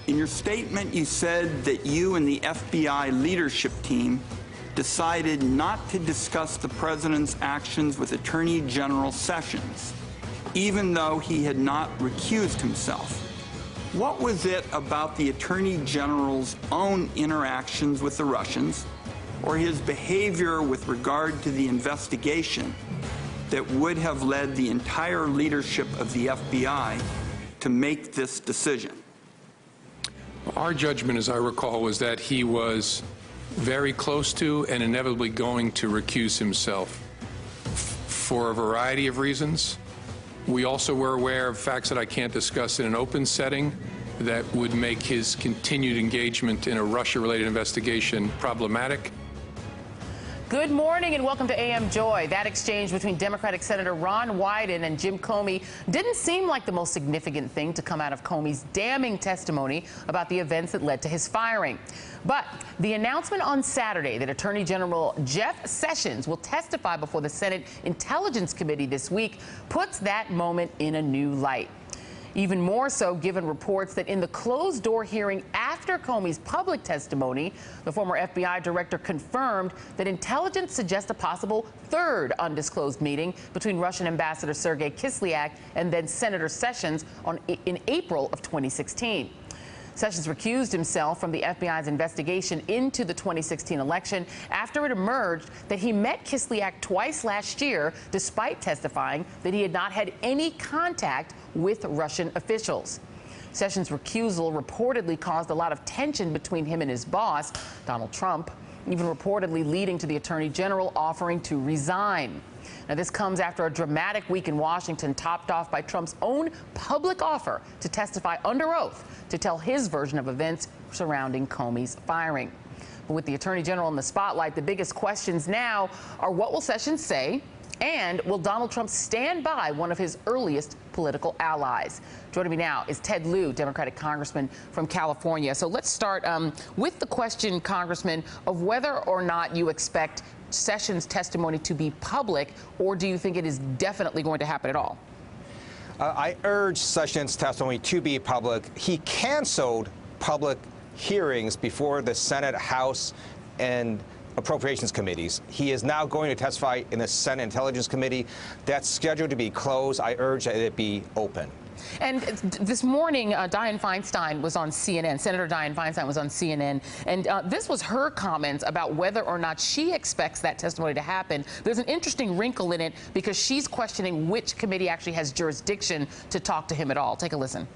In your statement, you said that you and the FBI leadership team decided not to discuss the president's actions with Attorney General Sessions, even though he had not recused himself. What was it about the Attorney General's own interactions with the Russians or his behavior with regard to the investigation that would have led the entire leadership of the FBI to make this decision? Our judgment, as I recall, was that he was very close to and inevitably going to recuse himself for a variety of reasons. We also were aware of facts that I can't discuss in an open setting that would make his continued engagement in a Russia-related investigation problematic. Good morning and welcome to AM Joy. That exchange between Democratic Senator Ron Wyden and Jim Comey didn't seem like the most significant thing to come out of Comey's damning testimony about the events that led to his firing. But the announcement on Saturday that Attorney General Jeff Sessions will testify before the Senate Intelligence Committee this week puts that moment in a new light. Even more so given reports that in the closed-door hearing after Comey's public testimony, the former FBI director confirmed that intelligence suggests a possible third undisclosed meeting between Russian Ambassador Sergei Kislyak and then Senator Sessions in April of 2016. Sessions recused himself from the FBI's investigation into the 2016 election after it emerged that he met Kislyak twice last year, despite testifying that he had not had any contact with Russian officials. Sessions' recusal reportedly caused a lot of tension between him and his boss, Donald Trump, even reportedly leading to the Attorney General offering to resign. Now, this comes after a dramatic week in Washington, topped off by Trump's own public offer to testify under oath to tell his version of events surrounding Comey's firing. But with the Attorney General in the spotlight, the biggest questions now are what will Sessions say, and will Donald Trump stand by one of his earliest political allies? Joining me now is Ted Lieu, Democratic Congressman from California. So let's start with the question, Congressman, of whether or not you expect Sessions' testimony to be public, or do you think it is definitely going to happen at all? I urge Sessions' testimony to be public. He canceled public hearings before the Senate, House, and Appropriations Committees. He is now going to testify in the Senate Intelligence Committee. That's scheduled to be closed. I urge that it be open. And this morning, Dianne Feinstein was on CNN. Senator Dianne Feinstein was on CNN, and this was her comments about whether or not she expects that testimony to happen. There's an interesting wrinkle in it because she's questioning which committee actually has jurisdiction to talk to him at all. Take a listen.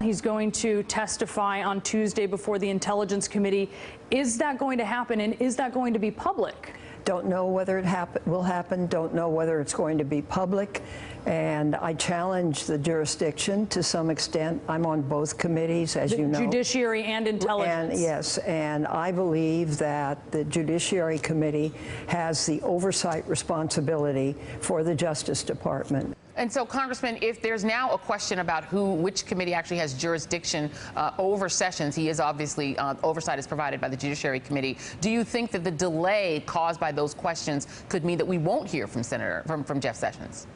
He's going to testify on Tuesday before the Intelligence Committee. Is that going to happen, and is that going to be public? Don't know whether it will happen, don't know whether it's going to be public, and I challenge the jurisdiction to some extent. I'm on both committees, as you know. Judiciary and Intelligence. And, yes, and I believe that the Judiciary Committee has the oversight responsibility for the Justice Department. And so, Congressman, if there's now a question about which committee actually has jurisdiction over Sessions, he is obviously, oversight is provided by the Judiciary Committee. Do you think that the delay caused by those questions could mean that we won't hear from from Jeff Sessions?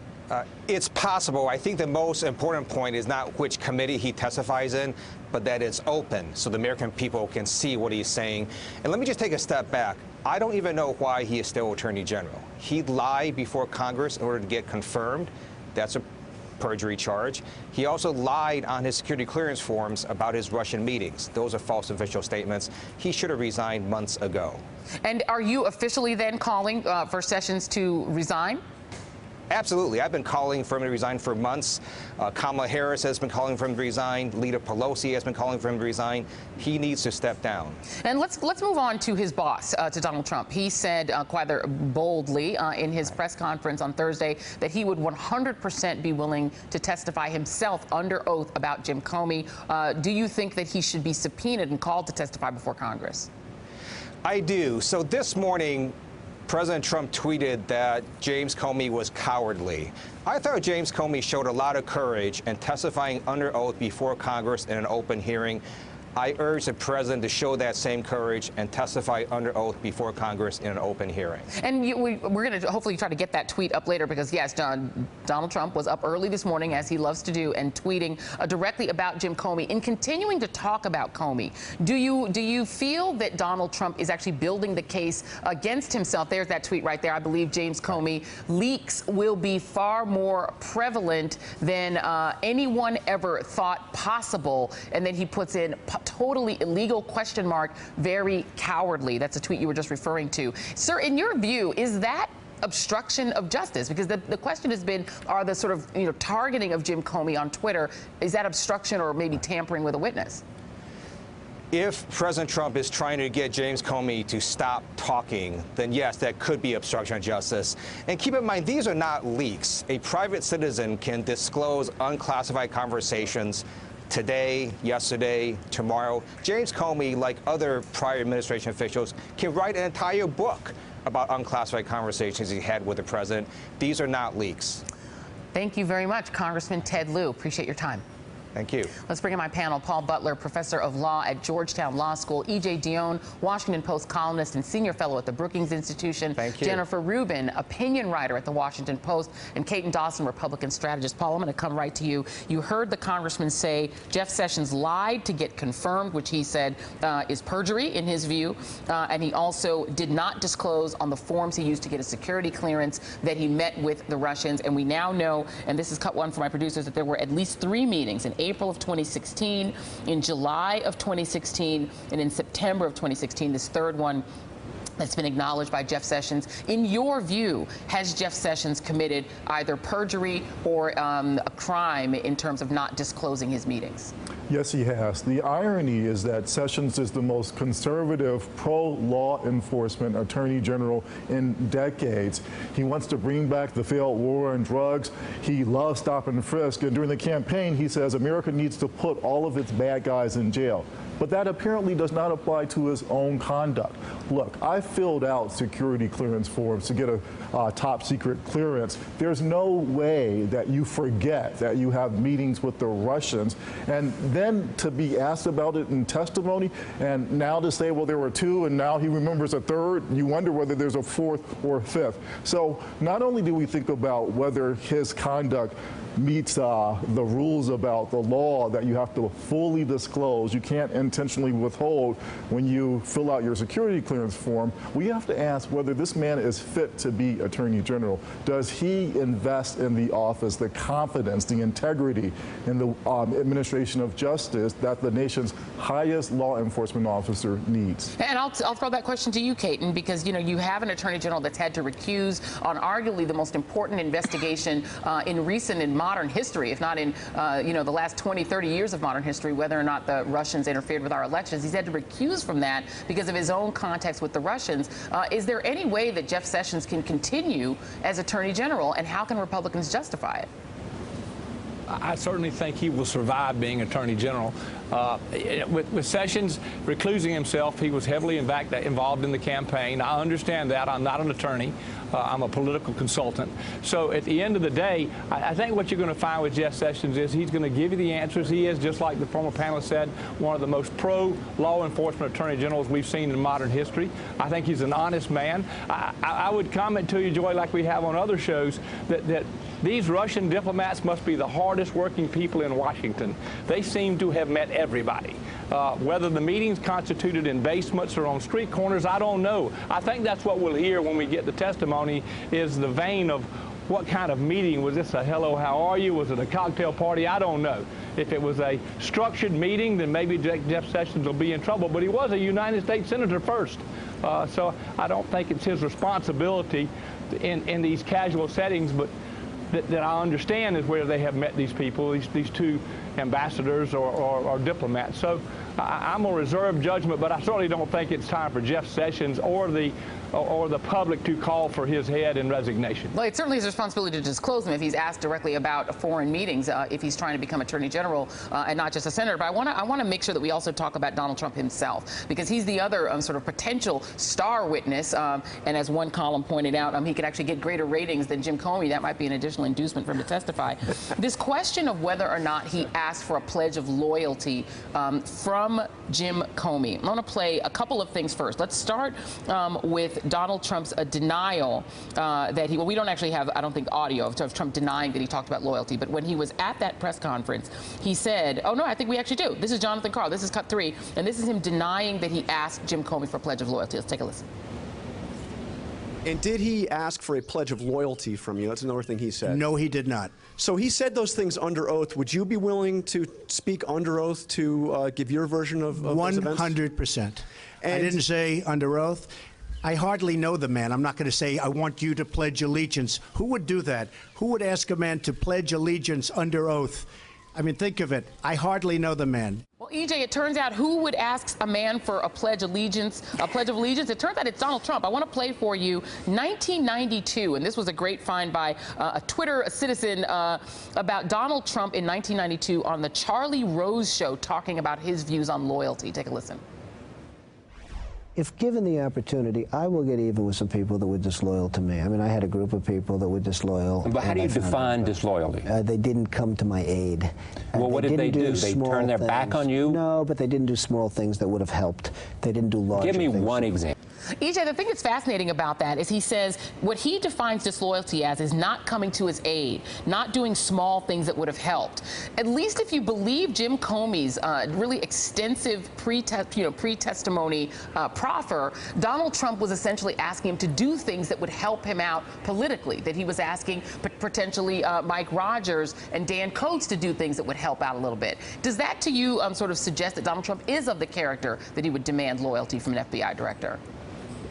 It's possible. I think the most important point is not which committee he testifies in, but that it's open so the American people can see what he's saying. And let me just take a step back. I don't even know why he is still Attorney General. He lied before Congress in order to get confirmed. That's a perjury charge. He also lied on his security clearance forms about his Russian meetings. Those are false official statements. He should have resigned months ago. And are you officially then calling for Sessions to resign? Absolutely. I've been calling for him to resign for months. Kamala Harris has been calling for him to resign. Leader Pelosi has been calling for him to resign. He needs to step down. And let's move on to his boss, to Donald Trump. He said quite boldly in his press conference on Thursday that he would 100% be willing to testify himself under oath about Jim Comey. Do you think that he should be subpoenaed and called to testify before Congress? I do. So this morning, President Trump tweeted that James Comey was cowardly. I thought James Comey showed a lot of courage in testifying under oath before Congress in an open hearing. I urge the president to show that same courage and testify under oath before Congress in an open hearing. And we're going to hopefully try to get that tweet up later because, yes, Donald Trump was up early this morning, as he loves to do, and tweeting directly about Jim Comey. In continuing to talk about Comey, do you feel that Donald Trump is actually building the case against himself? There's that tweet right there. I believe James Comey leaks will be far more prevalent than anyone ever thought possible. And then he puts in totally illegal question mark, very cowardly. That's a tweet you were just referring to. Sir, in your view, is that obstruction of justice? Because the question has been, are the sort of targeting of Jim Comey on Twitter, is that obstruction or maybe tampering with a witness? If President Trump is trying to get James Comey to stop talking, then yes, that could be obstruction of justice. And keep in mind, these are not leaks. A private citizen can disclose unclassified conversations today, yesterday, tomorrow. James Comey, like other prior administration officials, can write an entire book about unclassified conversations he had with the president. These are not leaks. Thank you very much, Congressman Ted Lieu. Appreciate your time. Thank you. Let's bring in my panel. Paul Butler, professor of law at Georgetown Law School. E.J. Dionne, Washington Post columnist and senior fellow at the Brookings Institution. Thank you. Jennifer Rubin, opinion writer at the Washington Post. And Caton Dawson, Republican strategist. Paul, I'm going to come right to you. You heard the congressman say Jeff Sessions lied to get confirmed, which he said is perjury in his view. And he also did not disclose on the forms he used to get a security clearance that he met with the Russians. And we now know, and this is cut one for my producers, that there were at least 3 meetings in April of 2016, in July of 2016, and in September of 2016, this third one that's been acknowledged by Jeff Sessions. In your view, has Jeff Sessions committed either perjury or a crime in terms of not disclosing his meetings? Yes, he has. The irony is that Sessions is the most conservative pro-law enforcement attorney general in decades. He wants to bring back the failed war on drugs. He loves stop and frisk. And during the campaign, he says America needs to put all of its bad guys in jail. But that apparently does not apply to his own conduct. Look, I filled out security clearance forms to get a top secret clearance. There's no way that you forget that you have meetings with the Russians, and then to be asked about it in testimony, and now to say, well, there were 2, and now he remembers a 3rd, you wonder whether there's a 4th or 5th. So not only do we think about whether his conduct meets the rules about the law that you have to fully disclose, you can't intentionally withhold when you fill out your security clearance form, we have to ask whether this man is fit to be Attorney General. Does he invest in the office the confidence, the integrity in the administration of justice that the nation's highest law enforcement officer needs? And I'll throw that question to you, Caton, because you have an Attorney General that's had to recuse on arguably the most important investigation in recent and modern history, if not in the last 20, 30 years of modern history, whether or not the Russians interfered with our elections. He's had to recuse from that because of his own contacts with the Russians. Is there any way that Jeff Sessions can continue as Attorney General, and how can Republicans justify it? I certainly think he will survive being Attorney General. With Sessions reclusing himself, he was heavily involved in the campaign. I understand that. I'm not an attorney. I'm a political consultant. So at the end of the day, I think what you're going to find with Jeff Sessions is he's going to give you the answers. He is, just like the former panelist said, one of the most pro-law enforcement attorney generals we've seen in modern history. I think he's an honest man. I would comment to you, Joy, like we have on other shows, that these Russian diplomats must be the hardest working people in Washington. They seem to have met everybody. Whether the meetings constituted in basements or on street corners, I don't know. I think that's what we'll hear when we get the testimony, is the vein of what kind of meeting. Was this a hello, how are you? Was it a cocktail party? I don't know. If it was a structured meeting, then maybe Jeff Sessions will be in trouble. But he was a United States Senator first. So I don't think it's his responsibility in these casual settings, but that I understand is where they have met these people, these 2 ambassadors or diplomats. So I'm a reserved judgment, but I certainly don't think it's time for Jeff Sessions or the or the public to call for his head and resignation. Well, it's certainly his responsibility to disclose them if he's asked directly about foreign meetings, if he's trying to become Attorney General and not just a senator. But I want to make sure that we also talk about Donald Trump himself, because he's the other sort of potential star witness. And as one column pointed out, he could actually get greater ratings than Jim Comey. That might be an additional inducement for him to testify. This question of whether or not he asked for a pledge of loyalty from Jim Comey. I want to play a couple of things first. Let's start with Donald Trump's denial that well, we don't actually have, I don't think, audio of Trump denying that he talked about loyalty. But when he was at that press conference, he said, oh, no, I think we actually do. This is Jonathan Karl. This is cut 3. And this is him denying that he asked Jim Comey for a pledge of loyalty. Let's take a listen. And did he ask for a pledge of loyalty from you? That's another thing he said. No, he did not. So he said those things under oath. Would you be willing to speak under oath to give your version of those events? 100%. I didn't say under oath. I hardly know the man. I'm not going to say, I want you to pledge allegiance. Who would do that? Who would ask a man to pledge allegiance under oath? I mean, think of it. I hardly know the man. Well, EJ, it turns out who would ask a man for a pledge of allegiance? It turns out it's Donald Trump. I want to play for you 1992, and this was a great find by a Twitter citizen about Donald Trump in 1992 on the Charlie Rose Show, talking about his views on loyalty. Take a listen. If given the opportunity, I will get even with some people that were disloyal to me. I mean, I had a group of people that were disloyal. But how do you define disloyalty? They didn't come to my aid. Well, what did they do? They turned their back on you? No, but they didn't do small things that would have helped. They didn't do large things. Give me one example. EJ, the thing that's fascinating about that is he says what he defines disloyalty as is not coming to his aid, not doing small things that would have helped. At least if you believe Jim Comey's really extensive pre-testimony proffer, Donald Trump was essentially asking him to do things that would help him out politically, that he was asking potentially Mike Rogers and Dan Coats to do things that would help out a little bit. Does that to you sort of suggest that Donald Trump is of the character that he would demand loyalty from an FBI director?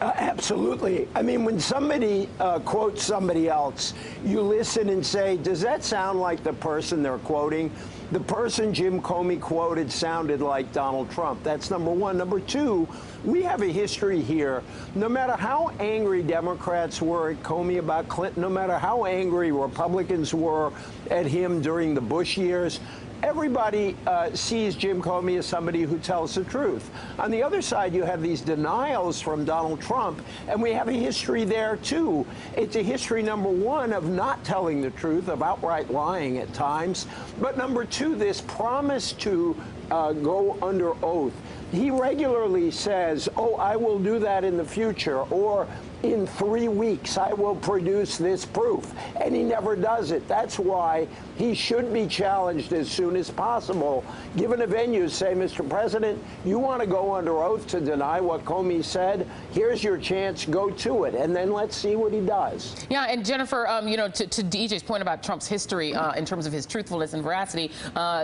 Absolutely. I mean, when somebody quotes somebody else, you listen and say, does that sound like the person they're quoting? The person Jim Comey quoted sounded like Donald Trump. That's number one. Number two, we have a history here. No matter how angry Democrats were at Comey about Clinton, no matter how angry Republicans were at him during the Bush years, everybody sees Jim Comey as somebody who tells the truth. On the other side, you have these denials from Donald Trump, and we have a history there, too. It's a history, number one, of not telling the truth, of outright lying at times, but number two, this promise to go under oath. He regularly says, oh, I will do that in the future, or in 3 weeks, I will produce this proof. And he never does it. That's why he should be challenged as soon as possible. Given a venue, say, Mr. President, you want to go under oath to deny what Comey said? Here's your chance. Go to it. And then let's see what he does. Yeah, and Jennifer, to DJ's point about Trump's history in terms of his truthfulness and veracity,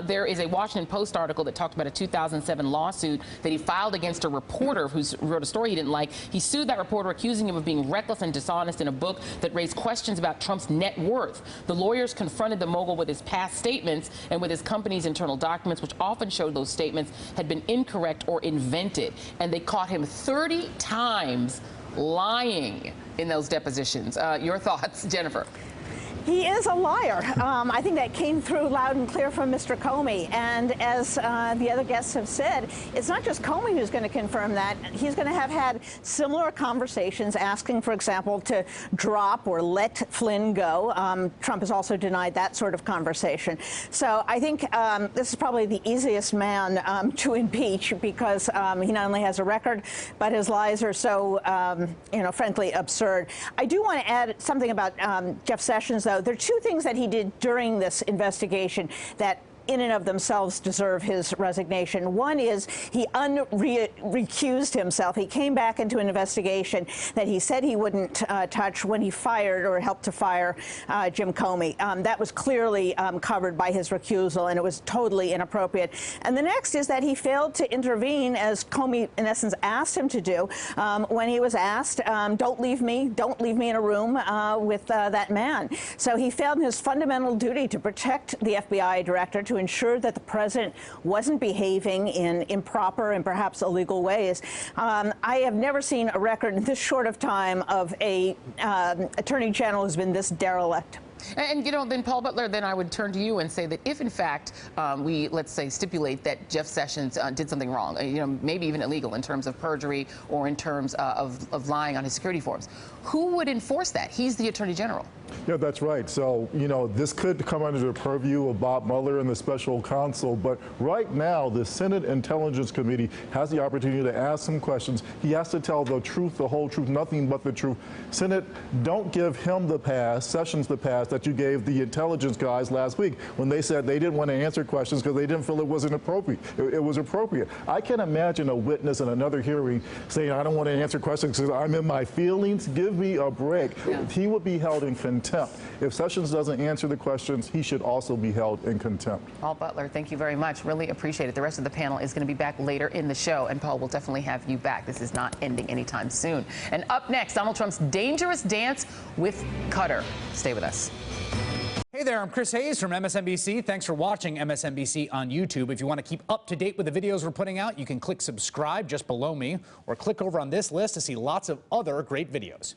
there is a Washington Post article that talked about a 2007 lawsuit that he filed against a reporter who wrote a story he didn't like. He sued that reporter, accusing him of being reckless and dishonest in a book that raised questions about Trump's net worth. The lawyers confronted the mogul with his past statements and with his company's internal documents, which often showed those statements had been incorrect or invented. And they caught him 30 times lying in those depositions. Your thoughts, Jennifer? He is a liar. I think that came through loud and clear from Mr. Comey. And as the other guests have said, it's not just Comey who's going to confirm that. He's going to have had similar conversations asking, for example, to drop or let Flynn go. Trump has also denied that sort of conversation. So I think this is probably the easiest man to impeach because he not only has a record, but his lies are so, frankly, absurd. I do want to add something about Jeff Sessions, though. There are two things that he did during this investigation that in and of themselves deserve his resignation. One is he recused himself. He came back into an investigation that he said he wouldn't touch when he fired or helped to fire Jim Comey. That was clearly covered by his recusal, and it was totally inappropriate. And the next is that he failed to intervene, as Comey, in essence, asked him to do, when he was asked, don't leave me in a room with that man. So he failed in his fundamental duty to protect the FBI director, to ensure that the president wasn't behaving in improper and perhaps illegal ways. I have never seen a record in this short of time of a attorney general who's been this derelict. And, you know, then, Paul Butler, then I would turn to you and say that if, in fact, we, let's say, stipulate that Jeff Sessions did something wrong, you know, maybe even illegal in terms of perjury or in terms of lying on his security forms, who would enforce that? He's the Attorney General. Yeah, that's right. So, you know, this could come under the purview of Bob Mueller and the special counsel. But right now, the Senate Intelligence Committee has the opportunity to ask some questions. He has to tell the truth, the whole truth, nothing but the truth. Senate, don't give him the pass, Sessions the pass that you gave the intelligence guys last week when they said they didn't want to answer questions because they didn't feel it wasn't appropriate. It was appropriate. I can't imagine a witness in another hearing saying, I don't want to answer questions because I'm in my feelings. Give me a break. Yeah. He would be held in contempt. If Sessions doesn't answer the questions, he should also be held in contempt. Paul Butler, thank you very much. Really appreciate it. The rest of the panel is going to be back later in the show, and Paul will definitely have you back. This is not ending anytime soon. And up next, Donald Trump's dangerous dance with Qatar. Stay with us. Hey there, I'm Chris Hayes from MSNBC. Thanks for watching MSNBC on YouTube. If you want to keep up to date with the videos we're putting out, you can click subscribe just below me or click over on this list to see lots of other great videos.